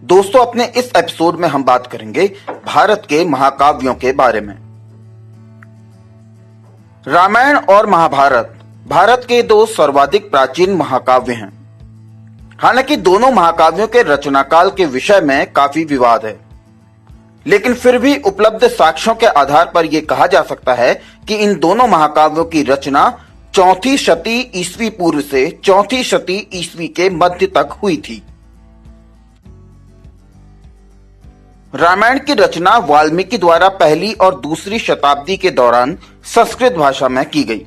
दोस्तों, अपने इस एपिसोड में हम बात करेंगे भारत के महाकाव्यों के बारे में। रामायण और महाभारत भारत के दो सर्वाधिक प्राचीन महाकाव्य हैं। हालांकि दोनों महाकाव्यों के रचनाकाल के विषय में काफी विवाद है, लेकिन फिर भी उपलब्ध साक्ष्यों के आधार पर यह कहा जा सकता है कि इन दोनों महाकाव्यों की रचना 4वीं शती ईस्वी पूर्व से 4वीं शती ईस्वी के मध्य तक हुई थी। रामायण की रचना वाल्मीकि द्वारा पहली और दूसरी शताब्दी के दौरान संस्कृत भाषा में की गई।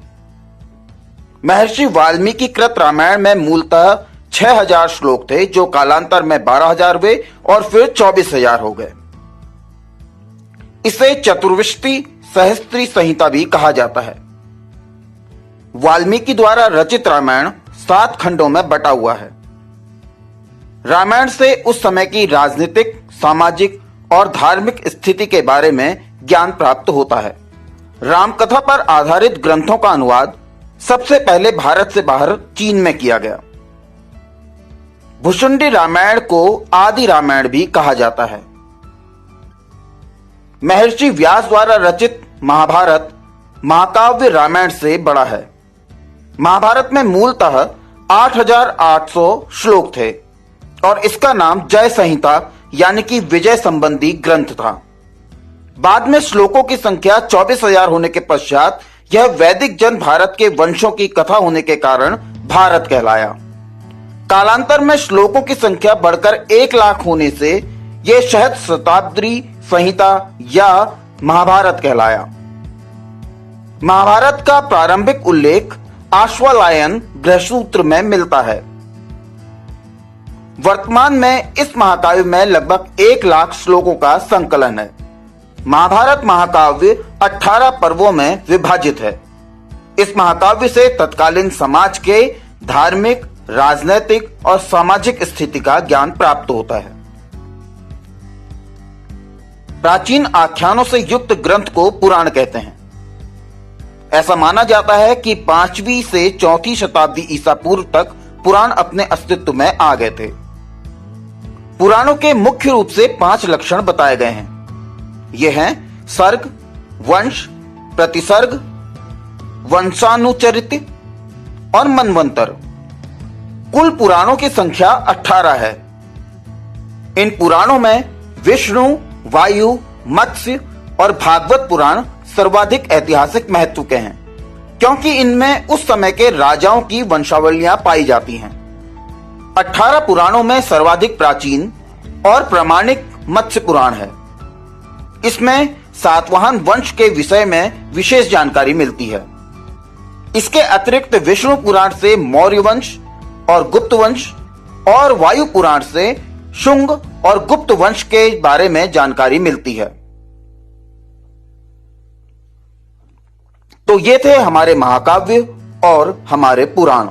महर्षि वाल्मीकि कृत रामायण में मूलतः 6000 श्लोक थे, जो कालांतर में 12000 हुए और फिर 24000 हो गए। इसे चतुर्विशति सहस्त्री संहिता भी कहा जाता है। वाल्मीकि द्वारा रचित रामायण 7 खंडों में बटा हुआ है। रामायण से उस समय की राजनीतिक, सामाजिक और धार्मिक स्थिति के बारे में ज्ञान प्राप्त होता है। रामकथा पर आधारित ग्रंथों का अनुवाद सबसे पहले भारत से बाहर चीन में किया गया। भुशुंडी रामायण को आदि रामायण भी कहा जाता है। महर्षि व्यास द्वारा रचित महाभारत महाकाव्य रामायण से बड़ा है। महाभारत में मूलतः 8800 श्लोक थे और इसका नाम जय संहिता यानी कि विजय संबंधी ग्रंथ था। बाद में श्लोकों की संख्या 24000 होने के पश्चात यह वैदिक जन भारत के वंशों की कथा होने के कारण भारत कहलाया। कालांतर में श्लोकों की संख्या बढ़कर 1 लाख होने से यह सहस्त्राब्दी संहिता या महाभारत कहलाया। महाभारत का प्रारंभिक उल्लेख आश्वालायन गृहसूत्र में मिलता है। वर्तमान में इस महाकाव्य में लगभग 1 लाख श्लोकों का संकलन है। महाभारत महाकाव्य 18 पर्वों में विभाजित है। इस महाकाव्य से तत्कालीन समाज के धार्मिक, राजनैतिक और सामाजिक स्थिति का ज्ञान प्राप्त होता है। प्राचीन आख्यानों से युक्त ग्रंथ को पुराण कहते हैं। ऐसा माना जाता है कि 5वीं से 4वीं शताब्दी ईसा पूर्व तक पुराण अपने अस्तित्व में आ गए थे। पुराणों के मुख्य रूप से 5 लक्षण बताए गए हैं। ये हैं सर्ग, वंश, प्रतिसर्ग, वंशानुचरित और मनवंतर। कुल पुराणों की संख्या 18 है। इन पुराणों में विष्णु, वायु, मत्स्य और भागवत पुराण सर्वाधिक ऐतिहासिक महत्व के हैं, क्योंकि इनमें उस समय के राजाओं की वंशावलियां पाई जाती हैं। 18 पुराणों में सर्वाधिक प्राचीन और प्रामाणिक मत्स्य पुराण है। इसमें सातवाहन वंश के विषय में विशेष जानकारी मिलती है। इसके अतिरिक्त विष्णु पुराण से मौर्य वंश और गुप्त वंश और वायु पुराण से शुंग और गुप्त वंश के बारे में जानकारी मिलती है। तो ये थे हमारे महाकाव्य और हमारे पुराण।